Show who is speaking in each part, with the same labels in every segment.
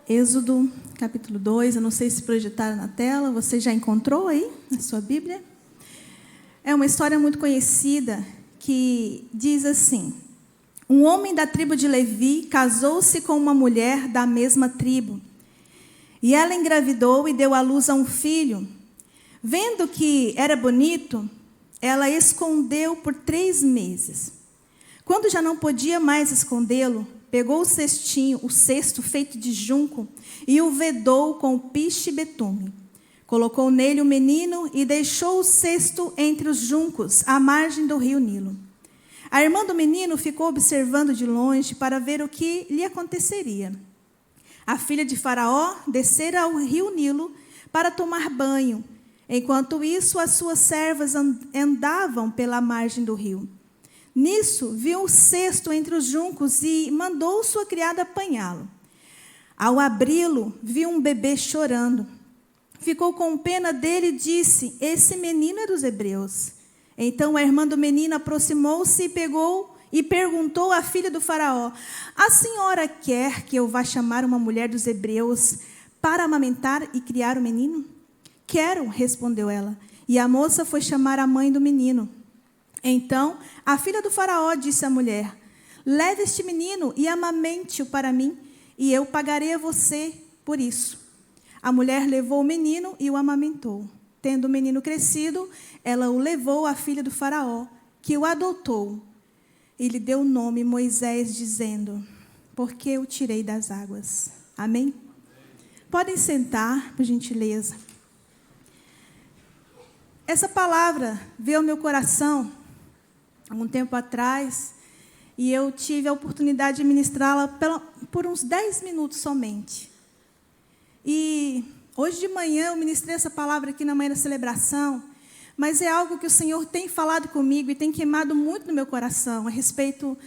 Speaker 1: Êxodo, capítulo 2, eu não sei se projetaram na tela, você já encontrou aí na sua Bíblia? É uma história muito conhecida que diz assim: um homem da tribo de Levi casou-se com uma mulher da mesma tribo. E ela engravidou e deu à luz a um filho. Vendo que era bonito, ela escondeu por 3 meses. Quando já não podia mais escondê-lo, pegou o cestinho, o cesto feito de junco, e o vedou com piche e betume. Colocou nele o menino e deixou o cesto entre os juncos, à margem do rio Nilo. A irmã do menino ficou observando de longe para ver o que lhe aconteceria. A filha de Faraó descera ao rio Nilo para tomar banho. Enquanto isso, as suas servas andavam pela margem do rio. Nisso, viu o cesto entre os juncos e mandou sua criada apanhá-lo. Ao abri-lo, viu um bebê chorando. Ficou com pena dele e disse: esse menino é dos hebreus. Então a irmã do menino aproximou-se e perguntou à filha do Faraó: a senhora quer que eu vá chamar uma mulher dos hebreus para amamentar e criar o menino? Quero, respondeu ela. E a moça foi chamar a mãe do menino. Então a filha do Faraó disse à mulher: leve este menino e amamente-o para mim, e eu pagarei a você por isso. A mulher levou o menino e o amamentou. Tendo o menino crescido, ela o levou à filha do Faraó, que o adotou, e lhe deu o nome Moisés, dizendo: porque o tirei das águas. Amém? Podem sentar, por gentileza. Essa palavra veio ao meu coração há um tempo atrás, e eu tive a oportunidade de ministrá-la por uns 10 minutos somente. E hoje de manhã eu ministrei essa palavra aqui na manhã da celebração, mas é algo que o Senhor tem falado comigo e tem queimado muito no meu coração a respeito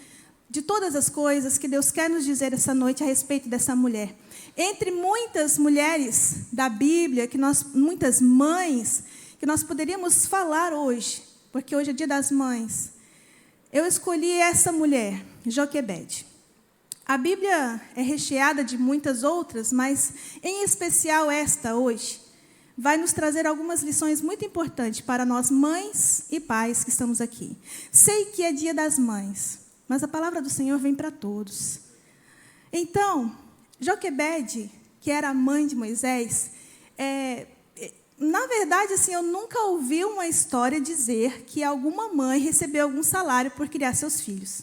Speaker 1: de todas as coisas que Deus quer nos dizer essa noite a respeito dessa mulher. Entre muitas mulheres da Bíblia, muitas mães, que nós poderíamos falar hoje, porque hoje é dia das mães, eu escolhi essa mulher, Joquebede. A Bíblia é recheada de muitas outras, mas em especial esta hoje vai nos trazer algumas lições muito importantes para nós mães e pais que estamos aqui. Sei que é dia das mães, mas a palavra do Senhor vem para todos. Então, Joquebede, que era a mãe de Moisés, na verdade, assim, eu nunca ouvi uma história dizer que alguma mãe recebeu algum salário por criar seus filhos.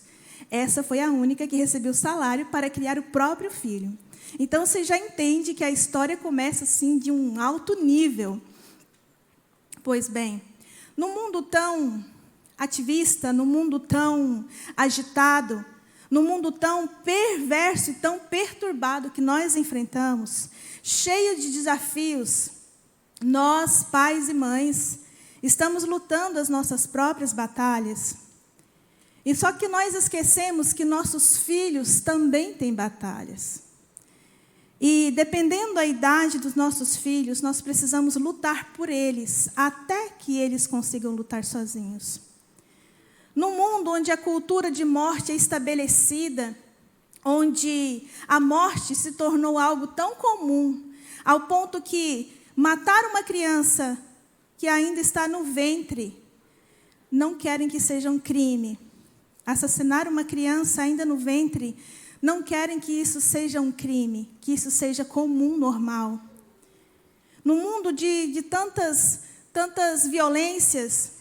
Speaker 1: Essa foi a única que recebeu salário para criar o próprio filho. Então, você já entende que a história começa, assim, de um alto nível. Pois bem, no mundo tão ativista, no mundo tão agitado, no mundo tão perverso e tão perturbado que nós enfrentamos, cheio de desafios, nós, pais e mães, estamos lutando as nossas próprias batalhas. E só que nós esquecemos que nossos filhos também têm batalhas. E dependendo da idade dos nossos filhos, nós precisamos lutar por eles, até que eles consigam lutar sozinhos. No mundo onde a cultura de morte é estabelecida, onde a morte se tornou algo tão comum, ao ponto que matar uma criança que ainda está no ventre, não querem que seja um crime. Assassinar uma criança ainda no ventre, não querem que isso seja um crime, que isso seja comum, normal. No mundo de tantas violências,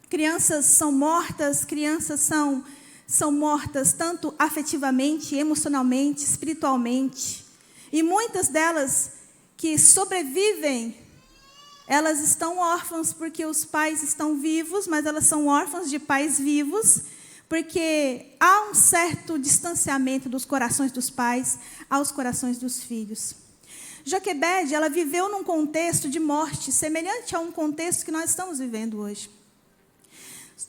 Speaker 1: crianças são mortas tanto afetivamente, emocionalmente, espiritualmente. E muitas delas que sobrevivem, elas estão órfãs porque os pais estão vivos, mas elas são órfãs de pais vivos, porque há um certo distanciamento dos corações dos pais aos corações dos filhos. Joquebede, ela viveu num contexto de morte, semelhante a um contexto que nós estamos vivendo hoje.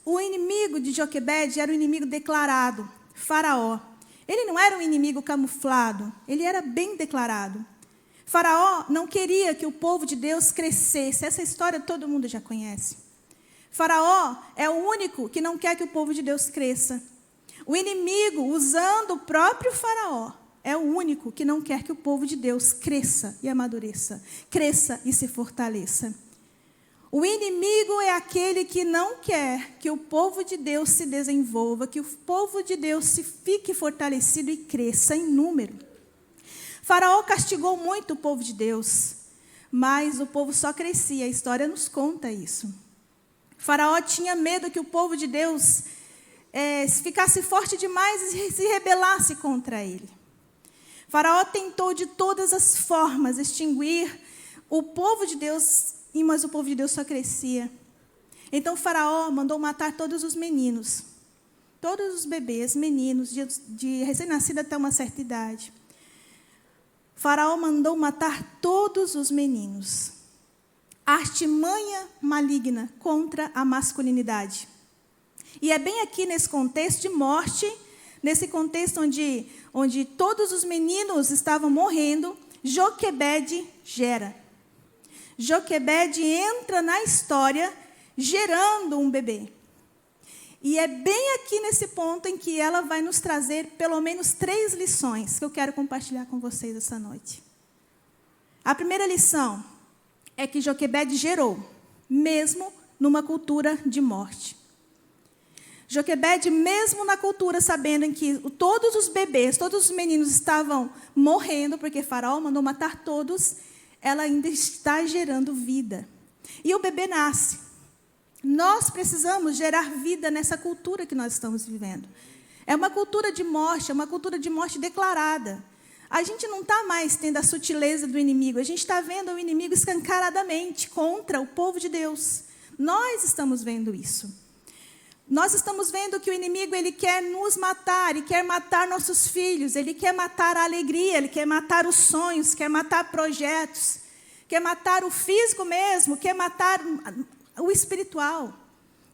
Speaker 1: O inimigo de Joquebede era o inimigo declarado, Faraó. Ele não era um inimigo camuflado, ele era bem declarado. Faraó não queria que o povo de Deus crescesse. Essa história todo mundo já conhece. Faraó é o único que não quer que o povo de Deus cresça. O inimigo, usando o próprio Faraó, é o único que não quer que o povo de Deus cresça e amadureça, cresça e se fortaleça. O inimigo é aquele que não quer que o povo de Deus se desenvolva, que o povo de Deus se fique fortalecido e cresça em número. Faraó castigou muito o povo de Deus, mas o povo só crescia, a história nos conta isso. Faraó tinha medo que o povo de Deus ficasse forte demais e se rebelasse contra ele. Faraó tentou de todas as formas extinguir o povo de Deus, mas o povo de Deus só crescia. Então Faraó mandou matar todos os meninos, todos os bebês, meninos, de recém-nascido até uma certa idade. Faraó mandou matar todos os meninos. A artimanha maligna contra a masculinidade. E é bem aqui nesse contexto de morte, nesse contexto onde todos os meninos estavam morrendo, Joquebede gera. Joquebede entra na história gerando um bebê. E é bem aqui nesse ponto em que ela vai nos trazer pelo menos 3 lições que eu quero compartilhar com vocês essa noite. A primeira lição é que Joquebede gerou, mesmo numa cultura de morte. Joquebede, mesmo na cultura, sabendo em que todos os bebês, todos os meninos estavam morrendo, porque Faraó mandou matar todos, ela ainda está gerando vida. E o bebê nasce. Nós precisamos gerar vida nessa cultura que nós estamos vivendo. É uma cultura de morte, é uma cultura de morte declarada. A gente não está mais tendo a sutileza do inimigo, a gente está vendo o inimigo escancaradamente contra o povo de Deus. Nós estamos vendo isso. Nós estamos vendo que o inimigo ele quer nos matar, ele quer matar nossos filhos, ele quer matar a alegria, ele quer matar os sonhos, quer matar projetos, quer matar o físico mesmo, quer matar o espiritual,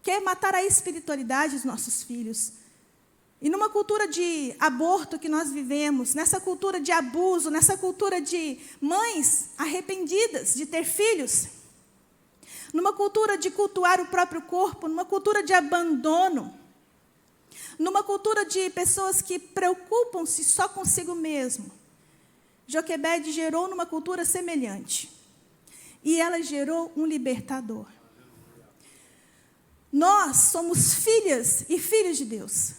Speaker 1: quer matar a espiritualidade dos nossos filhos. E numa cultura de aborto que nós vivemos, nessa cultura de abuso, nessa cultura de mães arrependidas de ter filhos, numa cultura de cultuar o próprio corpo, numa cultura de abandono, numa cultura de pessoas que preocupam-se só consigo mesmo. Joquebede gerou numa cultura semelhante. E ela gerou um libertador. Nós somos filhas e filhos de Deus.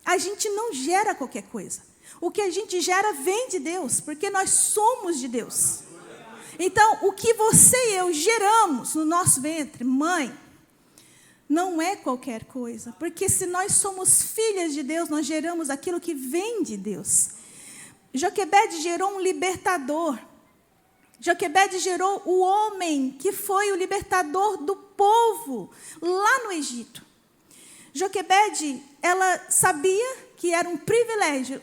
Speaker 1: A gente não gera qualquer coisa. O que a gente gera vem de Deus, porque nós somos de Deus. Então, o que você e eu geramos no nosso ventre, mãe, não é qualquer coisa. Porque se nós somos filhas de Deus, nós geramos aquilo que vem de Deus. Joquebede gerou um libertador. Joquebede gerou o homem que foi o libertador do povo lá no Egito. Joquebede, ela sabia que era um privilégio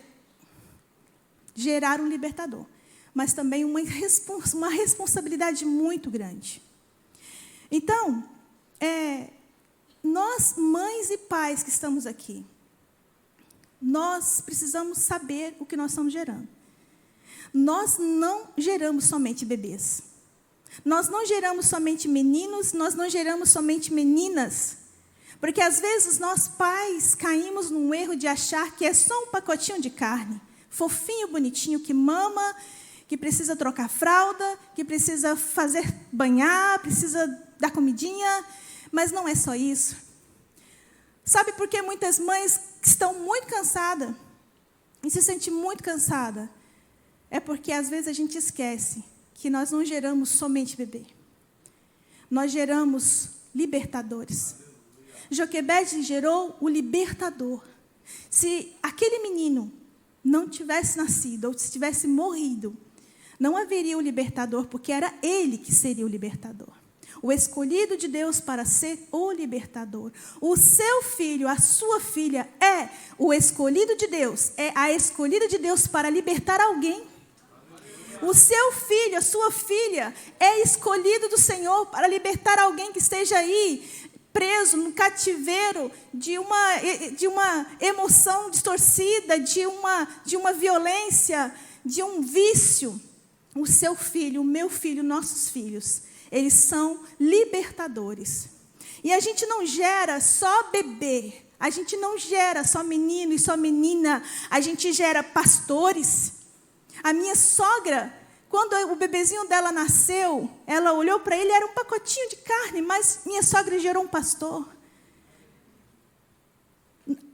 Speaker 1: gerar um libertador, mas também uma responsabilidade muito grande. Então, nós, mães e pais que estamos aqui, nós precisamos saber o que nós estamos gerando. Nós não geramos somente bebês. Nós não geramos somente meninos, nós não geramos somente meninas. Porque às vezes nós pais caímos num erro de achar que é só um pacotinho de carne, fofinho, bonitinho, que mama, que precisa trocar fralda, que precisa fazer banhar, precisa dar comidinha, mas não é só isso. Sabe por que muitas mães estão muito cansadas e se sentem muito cansadas? É porque às vezes a gente esquece que nós não geramos somente bebê. Nós geramos libertadores. Joquebede gerou o libertador. Se aquele menino não tivesse nascido ou se tivesse morrido, não haveria o libertador, porque era ele que seria o libertador. O escolhido de Deus para ser o libertador. O seu filho, a sua filha é o escolhido de Deus, é a escolhida de Deus para libertar alguém. O seu filho, a sua filha é escolhido do Senhor para libertar alguém que esteja aí preso no cativeiro de uma emoção distorcida, de uma violência, de um vício. O seu filho, o meu filho, nossos filhos, eles são libertadores. E a gente não gera só bebê, a gente não gera só menino e só menina, a gente gera pastores, A minha sogra, quando o bebezinho dela nasceu, ela olhou para ele, era um pacotinho de carne, mas minha sogra gerou um pastor.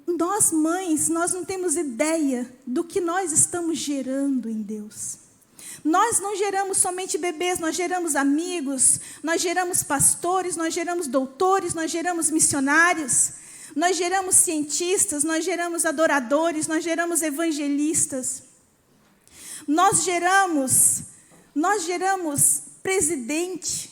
Speaker 1: Nós, mães, nós não temos ideia do que nós estamos gerando em Deus. Nós não geramos somente bebês, nós geramos amigos, nós geramos pastores, nós geramos doutores, nós geramos missionários, nós geramos cientistas, nós geramos adoradores, nós geramos evangelistas. Nós geramos presidente.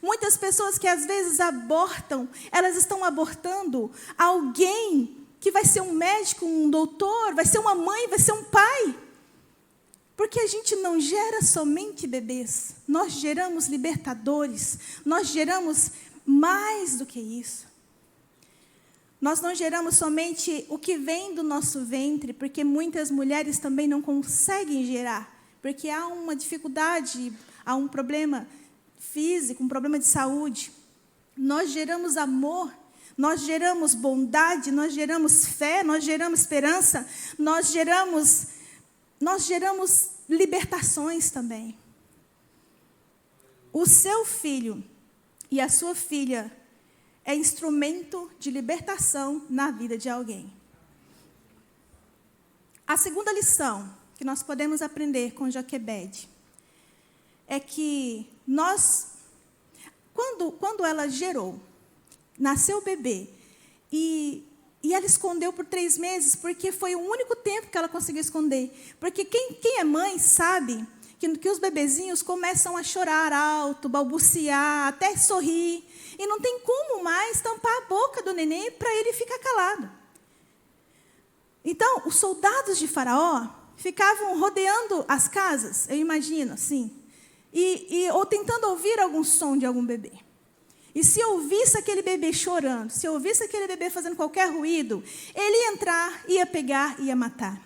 Speaker 1: Muitas pessoas que às vezes abortam, elas estão abortando alguém que vai ser um médico, um doutor, vai ser uma mãe, vai ser um pai. Porque a gente não gera somente bebês, nós geramos libertadores, nós geramos mais do que isso. Nós não geramos somente o que vem do nosso ventre, porque muitas mulheres também não conseguem gerar, porque há uma dificuldade, há um problema físico, um problema de saúde. Nós geramos amor, nós geramos bondade, nós geramos fé, nós geramos esperança, nós geramos libertações também. O seu filho e a sua filha é instrumento de libertação na vida de alguém. A segunda lição que nós podemos aprender com Joquebede é que quando ela gerou, nasceu o bebê, e ela escondeu por 3 meses, porque foi o único tempo que ela conseguiu esconder. Porque quem é mãe sabe que os bebezinhos começam a chorar alto, balbuciar, até sorrir, e não tem como mais tampar a boca do neném para ele ficar calado. Então, os soldados de Faraó ficavam rodeando as casas, eu imagino assim, ou tentando ouvir algum som de algum bebê. E se ouvisse aquele bebê chorando, se ouvisse aquele bebê fazendo qualquer ruído, ele ia entrar, ia pegar, ia matar.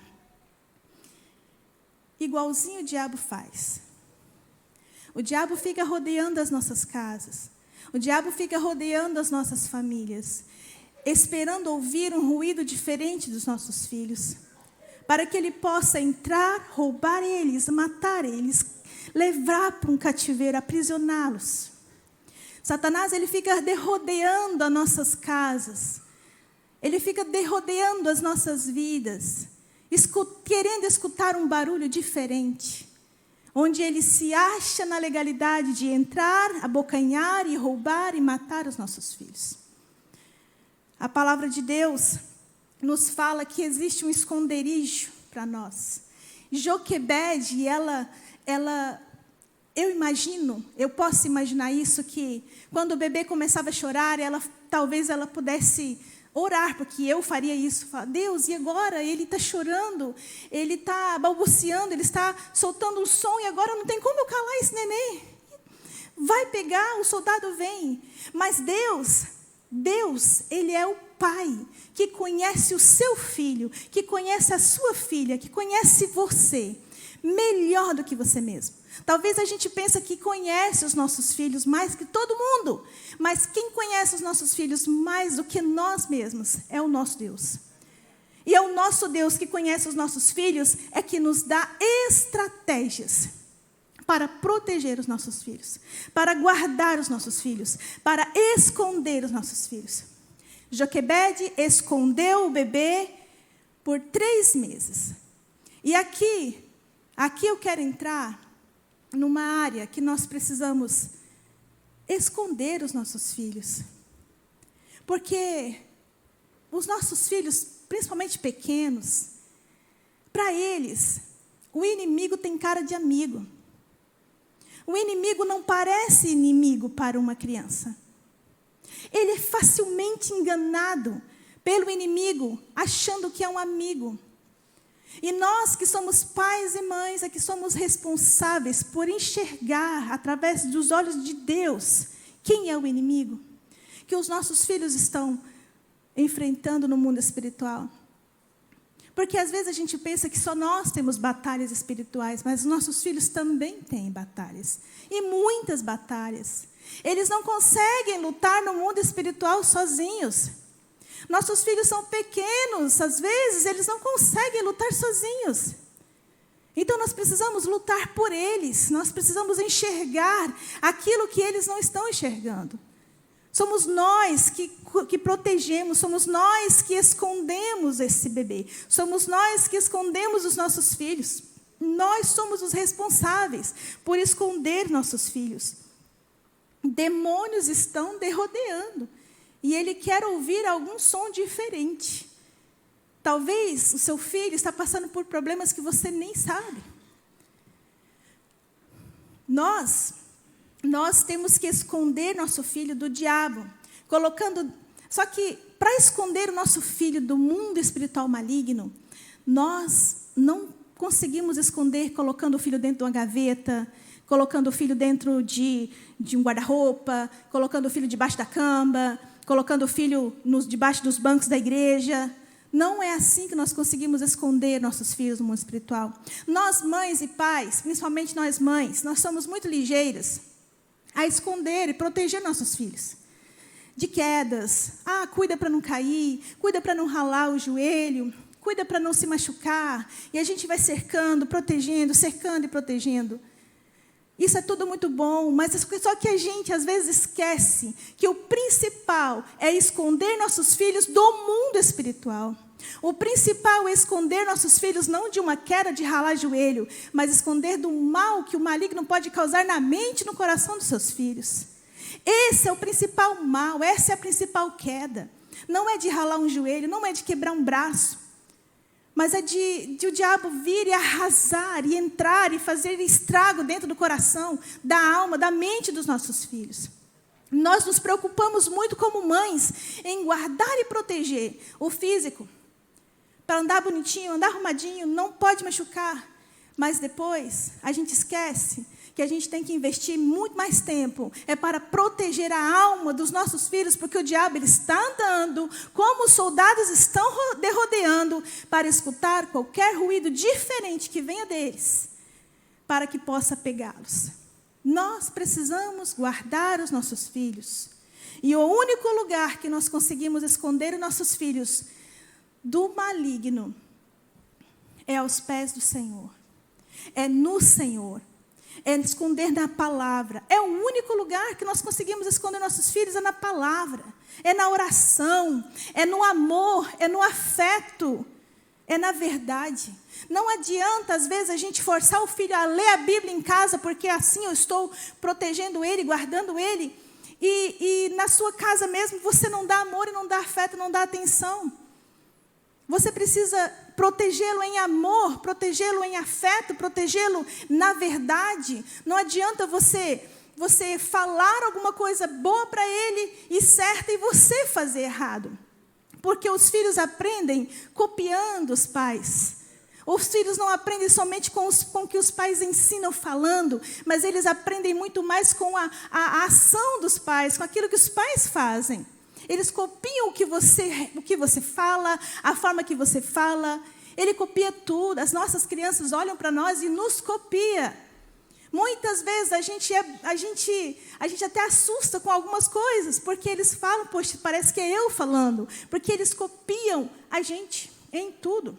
Speaker 1: Igualzinho o diabo faz. O diabo fica rodeando as nossas casas. O diabo fica rodeando as nossas famílias, esperando ouvir um ruído diferente dos nossos filhos, para que ele possa entrar, roubar eles, matar eles, levar para um cativeiro, aprisioná-los. Satanás, ele fica rodeando as nossas casas, ele fica rodeando as nossas vidas, querendo escutar um barulho diferente, onde ele se acha na legalidade de entrar, abocanhar e roubar e matar os nossos filhos. A palavra de Deus nos fala que existe um esconderijo para nós. Joquebede, eu posso imaginar isso, que quando o bebê começava a chorar, talvez ela pudesse orar, porque eu faria isso. Falar, Deus, e agora? Ele está chorando, ele está balbuciando, ele está soltando um som, e agora não tem como eu calar esse neném. Vai pegar, o soldado vem. Mas Deus, ele é o Pai que conhece o seu filho, que conhece a sua filha, que conhece você melhor do que você mesmo. Talvez a gente pense que conhece os nossos filhos mais que todo mundo, mas quem conhece os nossos filhos mais do que nós mesmos é o nosso Deus. E é o nosso Deus que conhece os nossos filhos, é que nos dá estratégias para proteger os nossos filhos, para guardar os nossos filhos, para esconder os nossos filhos. Joquebede escondeu o bebê por 3 meses. E aqui eu quero entrar numa área que nós precisamos esconder os nossos filhos. Porque os nossos filhos, principalmente pequenos, para eles, o inimigo tem cara de amigo. O inimigo não parece inimigo para uma criança. Ele é facilmente enganado pelo inimigo, achando que é um amigo. E nós que somos pais e mães, é que somos responsáveis por enxergar, através dos olhos de Deus, quem é o inimigo que os nossos filhos estão enfrentando no mundo espiritual. Porque às vezes a gente pensa que só nós temos batalhas espirituais, mas os nossos filhos também têm batalhas. E muitas batalhas. Eles não conseguem lutar no mundo espiritual sozinhos. Nossos filhos são pequenos, às vezes eles não conseguem lutar sozinhos. Então nós precisamos lutar por eles, nós precisamos enxergar aquilo que eles não estão enxergando. Somos nós que protegemos, somos nós que escondemos esse bebê, somos nós que escondemos os nossos filhos. Nós somos os responsáveis por esconder nossos filhos. Demônios estão derrodeando e ele quer ouvir algum som diferente. Talvez o seu filho está passando por problemas que você nem sabe. Nós temos que esconder nosso filho do diabo, Só que, para esconder o nosso filho do mundo espiritual maligno, nós não conseguimos esconder colocando o filho dentro de uma gaveta, colocando o filho dentro de um guarda-roupa, colocando o filho debaixo da cama, colocando o filho debaixo dos bancos da igreja. Não é assim que nós conseguimos esconder nossos filhos no mundo espiritual. Nós, mães e pais, principalmente nós mães, nós somos muito ligeiras a esconder e proteger nossos filhos de quedas. Cuida para não cair, cuida para não ralar o joelho, cuida para não se machucar. E a gente vai cercando, protegendo, cercando e protegendo. Isso é tudo muito bom, mas só que a gente às vezes esquece que o principal é esconder nossos filhos do mundo espiritual. O principal é esconder nossos filhos não de uma queda de ralar joelho, mas esconder do mal que o maligno pode causar na mente e no coração dos seus filhos. Esse é o principal mal, essa é a principal queda. Não é de ralar um joelho, não é de quebrar um braço, mas é de o diabo vir e arrasar, e entrar e fazer estrago dentro do coração, da alma, da mente dos nossos filhos. Nós nos preocupamos muito como mães em guardar e proteger o físico, para andar bonitinho, andar arrumadinho, não pode machucar. Mas depois a gente esquece que a gente tem que investir muito mais tempo para proteger a alma dos nossos filhos, porque o diabo ele está andando, como os soldados estão rodeando, para escutar qualquer ruído diferente que venha deles, para que possa pegá-los. Nós precisamos guardar os nossos filhos. E o único lugar que nós conseguimos esconder os nossos filhos do maligno é aos pés do Senhor. É no Senhor. É esconder na palavra. É o único lugar que nós conseguimos esconder nossos filhos, é na palavra. É na oração. É no amor. É no afeto. É na verdade. Não adianta, às vezes, a gente forçar o filho a ler a Bíblia em casa, porque assim eu estou protegendo ele, guardando ele. E na sua casa mesmo, você não dá amor e não dá afeto, não dá atenção. Você precisa protegê-lo em amor, protegê-lo em afeto, protegê-lo na verdade. Não adianta você falar alguma coisa boa para ele e certa e você fazer errado. Porque os filhos aprendem copiando os pais. Os filhos não aprendem somente com o que os pais ensinam falando, mas eles aprendem muito mais com a ação dos pais, com aquilo que os pais fazem. Eles copiam o que você fala, a forma que você fala. Ele copia tudo. As nossas crianças olham para nós e nos copia. Muitas vezes a gente até assusta com algumas coisas, porque eles falam, poxa, parece que é eu falando, porque eles copiam a gente em tudo.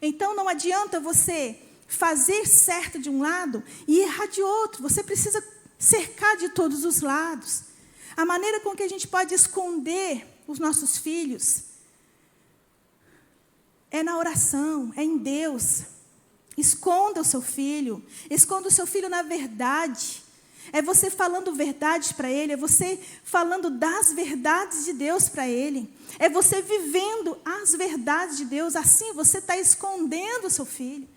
Speaker 1: Então não adianta você fazer certo de um lado e errar de outro. Você precisa cercar de todos os lados. A maneira com que a gente pode esconder os nossos filhos é na oração, é em Deus. Esconda o seu filho na verdade. É você falando verdades para ele, é você falando das verdades de Deus para ele. É você vivendo as verdades de Deus, assim você está escondendo o seu filho.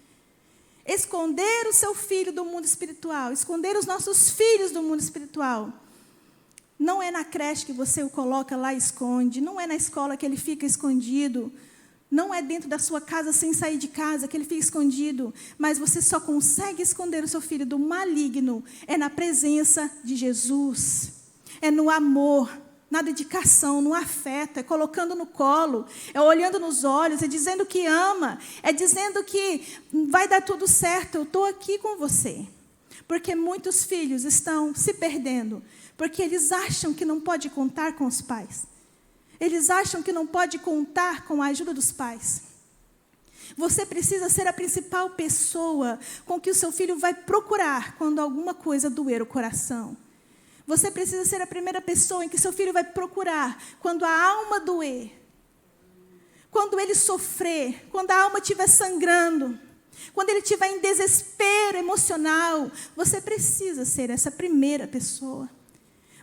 Speaker 1: Esconder o seu filho do mundo espiritual, esconder os nossos filhos do mundo espiritual. Não é na creche que você o coloca lá e esconde. Não é na escola que ele fica escondido. Não é dentro da sua casa, sem sair de casa, que ele fica escondido. Mas você só consegue esconder o seu filho do maligno. É na presença de Jesus. É no amor, na dedicação, no afeto. É colocando no colo. É olhando nos olhos. É dizendo que ama. É dizendo que vai dar tudo certo. Eu estou aqui com você. Porque muitos filhos estão se perdendo. Porque eles acham que não pode contar com os pais. Eles acham que não pode contar com a ajuda dos pais. Você precisa ser a principal pessoa com que o seu filho vai procurar quando alguma coisa doer o coração. Você precisa ser a primeira pessoa em que seu filho vai procurar quando a alma doer. Quando ele sofrer, quando a alma estiver sangrando, quando ele estiver em desespero emocional, você precisa ser essa primeira pessoa.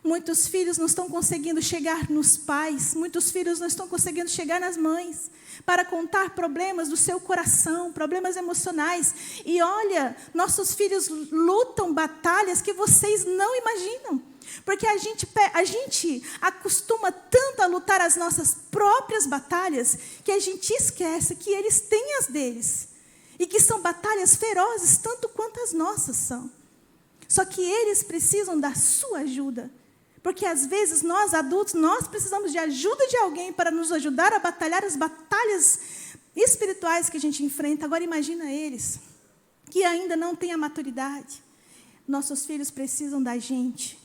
Speaker 1: Muitos filhos não estão conseguindo chegar nos pais, muitos filhos não estão conseguindo chegar nas mães, para contar problemas do seu coração, problemas emocionais. E olha, nossos filhos lutam batalhas que vocês não imaginam. Porque a gente acostuma tanto a lutar as nossas próprias batalhas, que a gente esquece que eles têm as deles. E que são batalhas ferozes, tanto quanto as nossas são. Só que eles precisam da sua ajuda. Porque às vezes nós, adultos, nós precisamos de ajuda de alguém para nos ajudar a batalhar as batalhas espirituais que a gente enfrenta. Agora imagina eles, que ainda não têm a maturidade. Nossos filhos precisam da gente.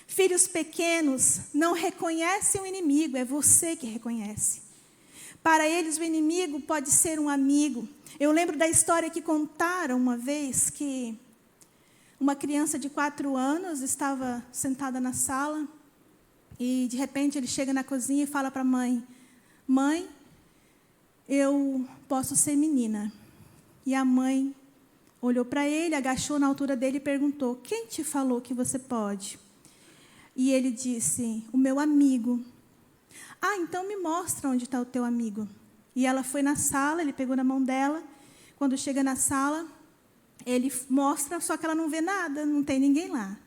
Speaker 1: Filhos pequenos não reconhecem o inimigo, é você que reconhece. Para eles, o inimigo pode ser um amigo. Eu lembro da história que contaram uma vez que uma criança de 4 anos estava sentada na sala e, de repente, ele chega na cozinha e fala para a mãe: mãe, eu posso ser menina. E a mãe olhou para ele, agachou na altura dele e perguntou: quem te falou que você pode? E ele disse: o meu amigo. Ah, então me mostra onde está o teu amigo. E ela foi na sala, ele pegou na mão dela. Quando chega na sala, ele mostra, só que ela não vê nada, não tem ninguém lá.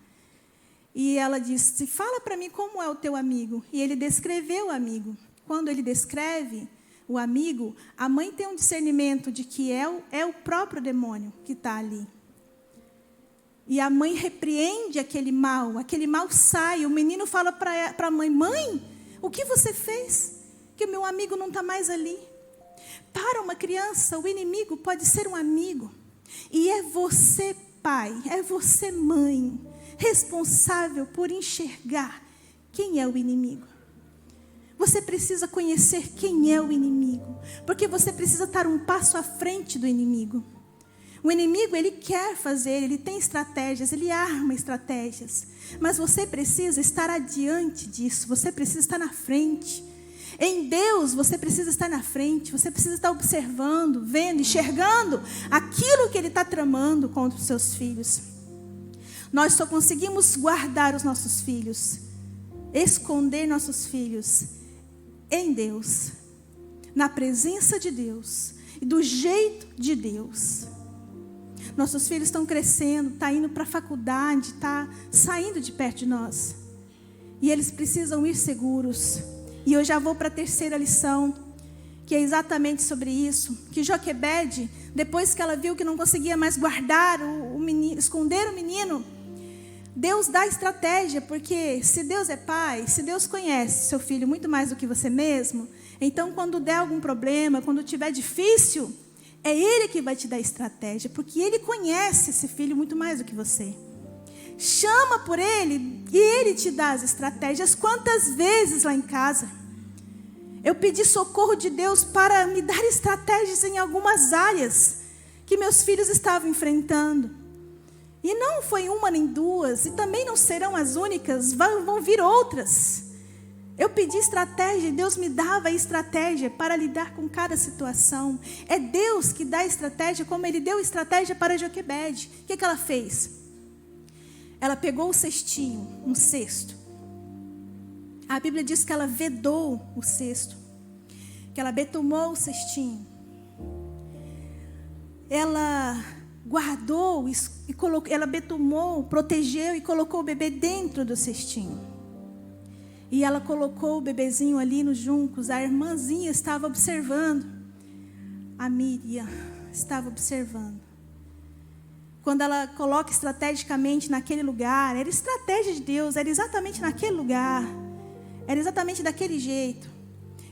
Speaker 1: E ela disse: fala para mim como é o teu amigo. E ele descreveu o amigo. Quando ele descreve o amigo, a mãe tem um discernimento de que é o próprio demônio que está ali. E a mãe repreende aquele mal sai. O menino fala para a mãe: mãe, o que você fez? Que o meu amigo não está mais ali. Para uma criança, o inimigo pode ser um amigo. E é você, pai, é você, mãe, responsável por enxergar quem é o inimigo. Você precisa conhecer quem é o inimigo, porque você precisa estar um passo à frente do inimigo. O inimigo, ele quer fazer, ele tem estratégias, ele arma estratégias. Mas você precisa estar adiante disso, você precisa estar na frente. Em Deus, você precisa estar na frente, você precisa estar observando, vendo, enxergando aquilo que Ele está tramando contra os seus filhos. Nós só conseguimos guardar os nossos filhos, esconder nossos filhos em Deus, na presença de Deus e do jeito de Deus. Nossos filhos estão crescendo, estão indo para a faculdade, estão saindo de perto de nós. E eles precisam ir seguros. E eu já vou para a terceira lição, que é exatamente sobre isso. Que Joquebede, depois que ela viu que não conseguia mais guardar o menino, esconder o menino, Deus dá estratégia, porque se Deus é pai, se Deus conhece seu filho muito mais do que você mesmo, então quando der algum problema, quando tiver difícil, é Ele que vai te dar estratégia, porque Ele conhece esse filho muito mais do que você. Chama por Ele e Ele te dá as estratégias. Quantas vezes lá em casa eu pedi socorro de Deus para me dar estratégias em algumas áreas que meus filhos estavam enfrentando. E não foi uma nem duas, e também não serão as únicas, vão vir outras. Eu pedi estratégia e Deus me dava a estratégia para lidar com cada situação. É Deus que dá estratégia, como Ele deu estratégia para Joquebede. O que ela fez? Ela pegou o cestinho, um cesto. A Bíblia diz que ela vedou o cesto, que ela betumou o cestinho. Ela guardou e colocou, ela betumou, protegeu e colocou o bebê dentro do cestinho. E ela colocou o bebezinho ali nos juncos. A irmãzinha estava observando. A Miriam estava observando. Quando ela coloca estrategicamente naquele lugar, era estratégia de Deus, era exatamente naquele lugar, era exatamente daquele jeito.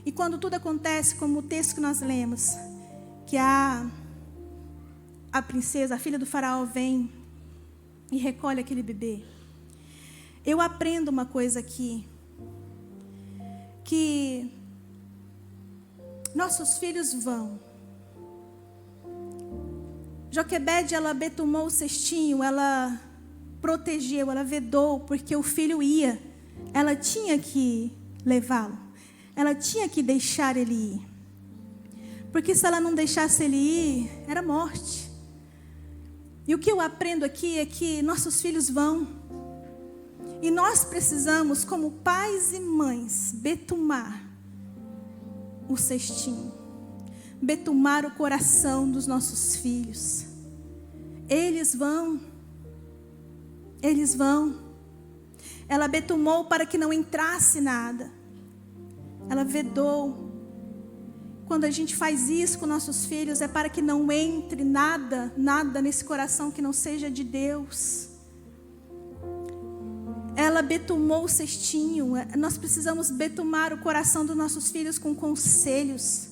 Speaker 1: E quando tudo acontece, como o texto que nós lemos, que a princesa, a filha do faraó, vem e recolhe aquele bebê. Eu aprendo uma coisa aqui, que nossos filhos vão, Joquebede, ela betumou o cestinho, ela protegeu, ela vedou, porque o filho ia. Ela tinha que levá-lo. Ela tinha que deixar ele ir. Porque se ela não deixasse ele ir, era morte. E o que eu aprendo aqui é que nossos filhos vão. E nós precisamos, como pais e mães, betumar o cestinho. Betumar o coração dos nossos filhos. Eles vão. Eles vão. Ela betumou para que não entrasse nada. Ela vedou. Quando a gente faz isso com nossos filhos, é para que não entre nada nesse coração que não seja de Deus. Ela betumou o cestinho. Nós precisamos betumar o coração dos nossos filhos com conselhos.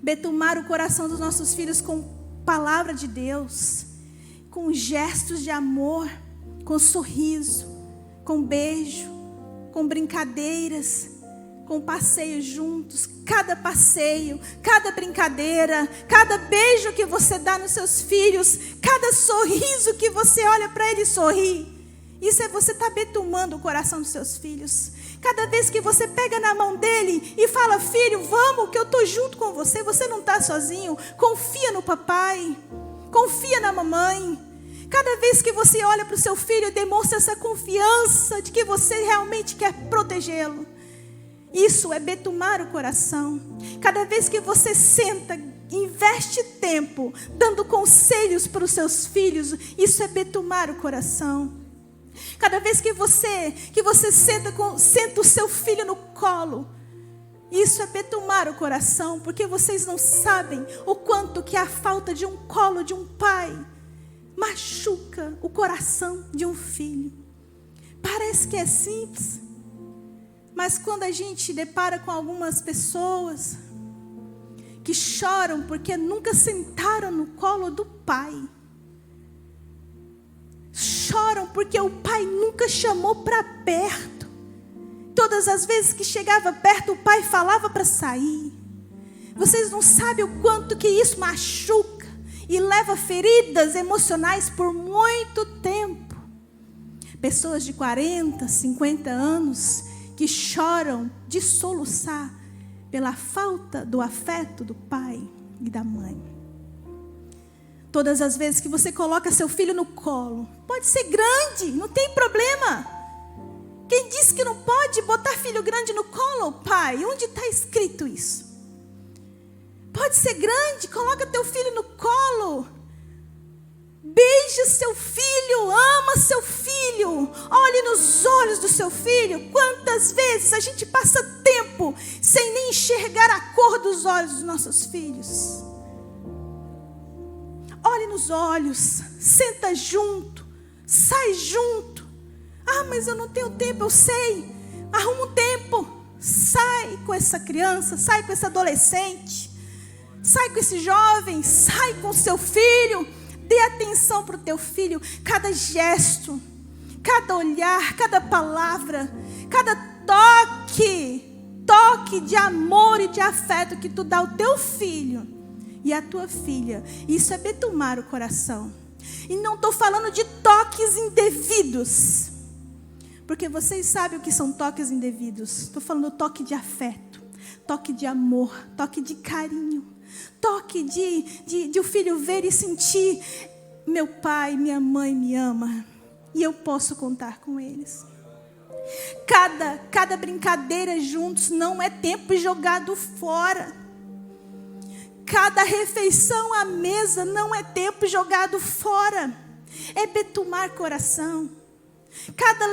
Speaker 1: Betumar o coração dos nossos filhos com palavra de Deus. Com gestos de amor. Com sorriso. Com beijo. Com brincadeiras. Com passeios juntos. Cada passeio, cada brincadeira, cada beijo que você dá nos seus filhos, cada sorriso que você olha para ele e sorri. Isso é você estar betumando o coração dos seus filhos. Cada vez que você pega na mão dele e fala: filho, vamos que eu estou junto com você. Você não está sozinho. Confia no papai. Confia na mamãe. Cada vez que você olha para o seu filho, demonstra essa confiança de que você realmente quer protegê-lo. Isso é betumar o coração. Cada vez que você senta, investe tempo dando conselhos para os seus filhos, isso é betumar o coração. Cada vez que você senta o seu filho no colo, isso é betumar o coração, porque vocês não sabem o quanto que a falta de um colo de um pai machuca o coração de um filho. Parece que é simples, mas quando a gente depara com algumas pessoas que choram porque nunca sentaram no colo do pai, choram porque o pai nunca chamou para perto, todas as vezes que chegava perto o pai falava para sair. Vocês não sabem o quanto que isso machuca e leva feridas emocionais por muito tempo. Pessoas de 40, 50 anos que choram de soluçar pela falta do afeto do pai e da mãe. Todas as vezes que você coloca seu filho no colo, pode ser grande, não tem problema. Quem disse que não pode botar filho grande no colo, pai? Onde está escrito isso? Pode ser grande, coloca teu filho no colo. Beija seu filho, ama seu filho, olhe nos olhos do seu filho. Quantas vezes a gente passa tempo sem nem enxergar a cor dos olhos dos nossos filhos? Olhe nos olhos, senta junto, sai junto. Ah, mas eu não tenho tempo, eu sei. Arruma um tempo, sai com essa criança, sai com esse adolescente, sai com esse jovem, sai com seu filho. Dê atenção para o teu filho, cada gesto, cada olhar, cada palavra, cada toque de amor e de afeto que tu dá ao teu filho e à tua filha. Isso é betumar o coração. E não estou falando de toques indevidos, porque vocês sabem o que são toques indevidos. Estou falando toque de afeto, toque de amor, toque de carinho. Toque de o filho ver e sentir: meu pai, minha mãe me ama e eu posso contar com eles. Cada brincadeira juntos não é tempo jogado fora. Cada refeição à mesa não é tempo jogado fora. É betumar coração. Cada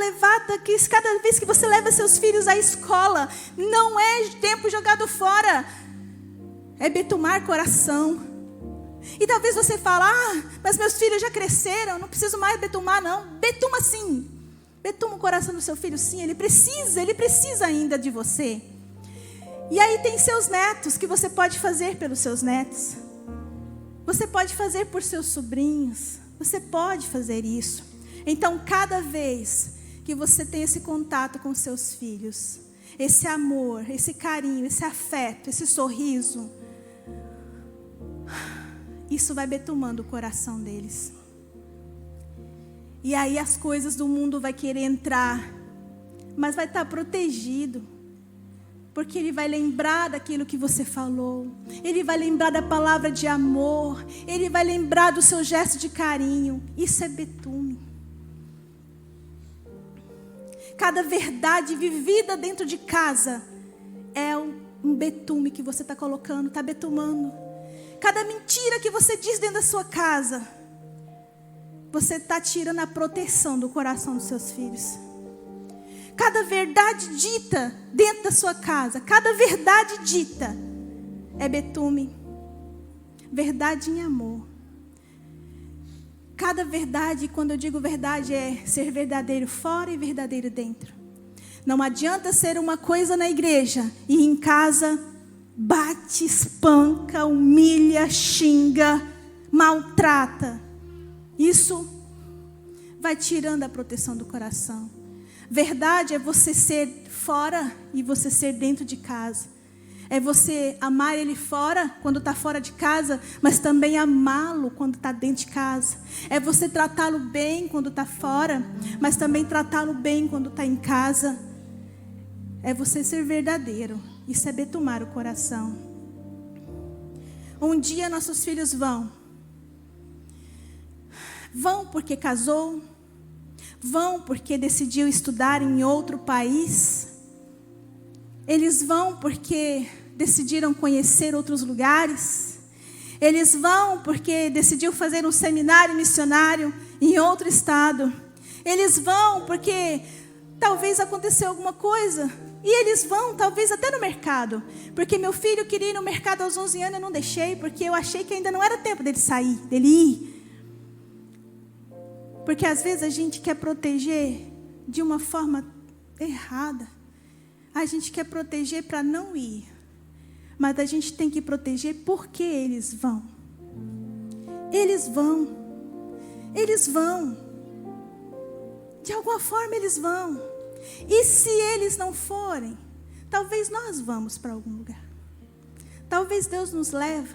Speaker 1: vez que você leva seus filhos à escola, não é tempo jogado fora. É betumar coração. E talvez você fale: mas meus filhos já cresceram, não preciso mais betumar não. Betuma sim. Betuma o coração do seu filho sim. Ele precisa ainda de você. E aí tem seus netos, que você pode fazer pelos seus netos. Você pode fazer por seus sobrinhos. Você pode fazer isso. Então cada vez que você tem esse contato com seus filhos, esse amor, esse carinho, esse afeto, esse sorriso, isso vai betumando o coração deles. E aí as coisas do mundo vai querer entrar, mas vai estar protegido. Porque ele vai lembrar daquilo que você falou. Ele vai lembrar da palavra de amor. Ele vai lembrar do seu gesto de carinho. Isso é betume. Cada verdade vivida dentro de casa é um betume que você está colocando, está betumando. Cada mentira que você diz dentro da sua casa, você está tirando a proteção do coração dos seus filhos. Cada verdade dita dentro da sua casa, cada verdade dita é betume. Verdade em amor. Cada verdade, quando eu digo verdade, é ser verdadeiro fora e verdadeiro dentro. Não adianta ser uma coisa na igreja e em casa bate, espanca, humilha, xinga, maltrata. Isso vai tirando a proteção do coração. Verdade é você ser fora e você ser dentro de casa. É você amar ele fora, quando está fora de casa, mas também amá-lo quando está dentro de casa. É você tratá-lo bem quando está fora, mas também tratá-lo bem quando está em casa. É você ser verdadeiro. Isso é betumar o coração. Um dia nossos filhos vão porque casou, vão porque decidiu estudar em outro país. Eles vão porque decidiram conhecer outros lugares. Eles vão porque decidiu fazer um seminário missionário em outro estado. Eles vão porque talvez aconteceu alguma coisa. E eles vão talvez até no mercado. Porque meu filho queria ir no mercado aos 11 anos, eu não deixei, porque eu achei que ainda não era tempo dele sair, dele ir. Porque às vezes a gente quer proteger de uma forma errada. A gente quer proteger para não ir. Mas a gente tem que proteger porque eles vão. Eles vão. Eles vão. De alguma forma eles vão. E se eles não forem, talvez nós vamos para algum lugar. Talvez Deus nos leve.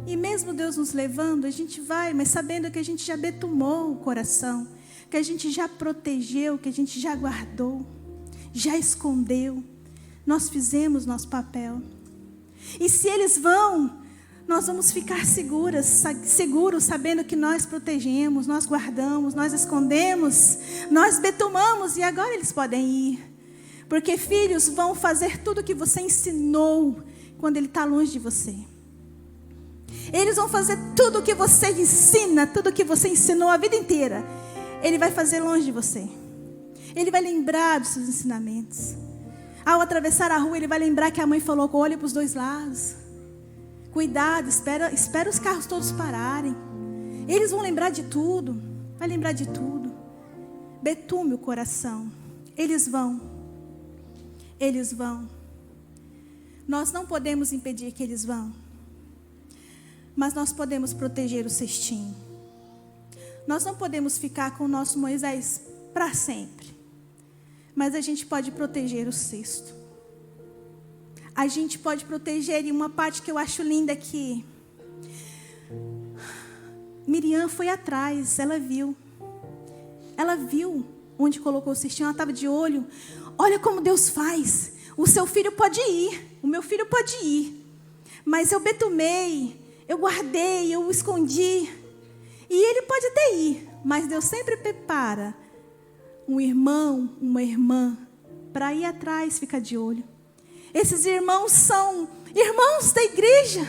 Speaker 1: E mesmo Deus nos levando, a gente vai, mas sabendo que a gente já betumou o coração, que a gente já protegeu, que a gente já guardou, já escondeu. Nós fizemos nosso papel. E se eles vão, nós vamos ficar seguros, sabendo que nós protegemos, nós guardamos, nós escondemos, nós betumamos e agora eles podem ir. Porque filhos vão fazer tudo o que você ensinou quando ele está longe de você. Eles vão fazer tudo o que você ensina, tudo o que você ensinou a vida inteira. Ele vai fazer longe de você. Ele vai lembrar dos seus ensinamentos. Ao atravessar a rua, ele vai lembrar que a mãe falou: olhe para os dois lados. Cuidado, espera os carros todos pararem. Eles vão lembrar de tudo. Vai lembrar de tudo. Betume o coração. Eles vão. Eles vão. Nós não podemos impedir que eles vão. Mas nós podemos proteger o cestinho. Nós não podemos ficar com o nosso Moisés para sempre. Mas a gente pode proteger o cesto. A gente pode proteger, e uma parte que eu acho linda é que Miriam foi atrás, ela viu. Ela viu onde colocou o cestinho, ela estava de olho. Olha como Deus faz. O seu filho pode ir, o meu filho pode ir. Mas eu betumei, eu guardei, eu escondi. E ele pode até ir, mas Deus sempre prepara um irmão, uma irmã, para ir atrás, ficar de olho. Esses irmãos são irmãos da igreja.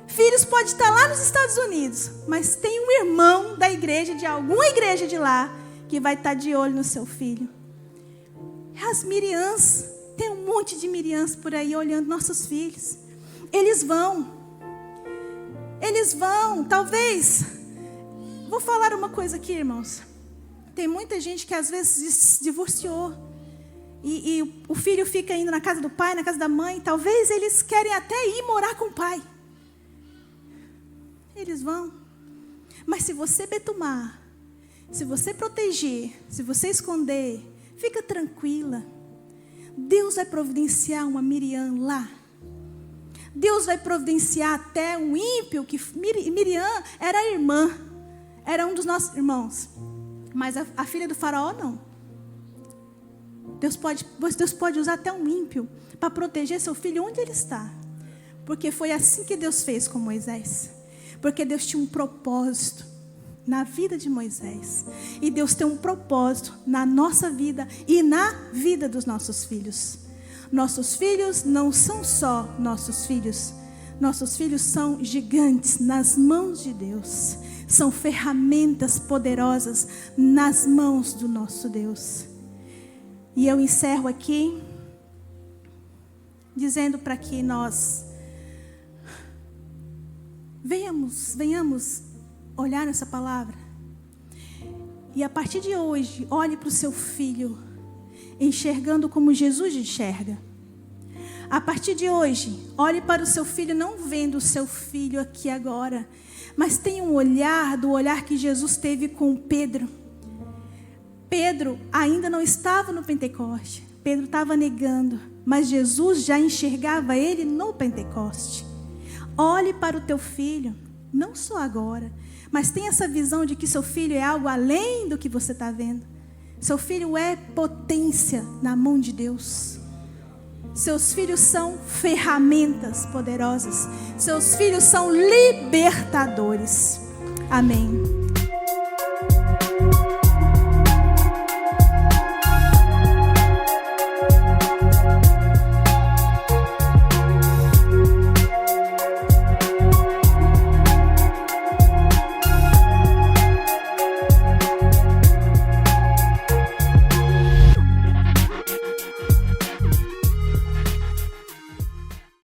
Speaker 1: Filhos podem estar lá nos Estados Unidos, mas tem um irmão da igreja, de alguma igreja de lá, que vai estar de olho no seu filho. As Miriams, tem um monte de Miriams por aí olhando nossos filhos. Eles vão, talvez. Vou falar uma coisa aqui, irmãos. Tem muita gente que às vezes se divorciou. E o filho fica indo na casa do pai, na casa da mãe. Talvez eles querem até ir morar com o pai. Eles vão. Mas se você betumar, se você proteger, se você esconder, fica tranquila. Deus vai providenciar uma Miriam lá. Deus vai providenciar até um ímpio, que Miriam era irmã, era um dos nossos irmãos. Mas a filha do faraó não. Deus pode usar até um ímpio para proteger seu filho onde ele está. Porque foi assim que Deus fez com Moisés. Porque Deus tinha um propósito na vida de Moisés. E Deus tem um propósito na nossa vida e na vida dos nossos filhos. Nossos filhos não são só nossos filhos. Nossos filhos são gigantes nas mãos de Deus. São ferramentas poderosas nas mãos do nosso Deus. E eu encerro aqui dizendo para que nós venhamos olhar essa palavra. E a partir de hoje, olhe para o seu filho, enxergando como Jesus enxerga. A partir de hoje, olhe para o seu filho, não vendo o seu filho aqui agora, mas tenha um olhar do olhar que Jesus teve com Pedro. Pedro ainda não estava no Pentecoste. Pedro estava negando, mas Jesus já enxergava ele no Pentecoste. Olhe para o teu filho, não só agora, mas tenha essa visão de que seu filho é algo além do que você está vendo. Seu filho é potência na mão de Deus. Seus filhos são ferramentas poderosas. Seus filhos são libertadores. Amém.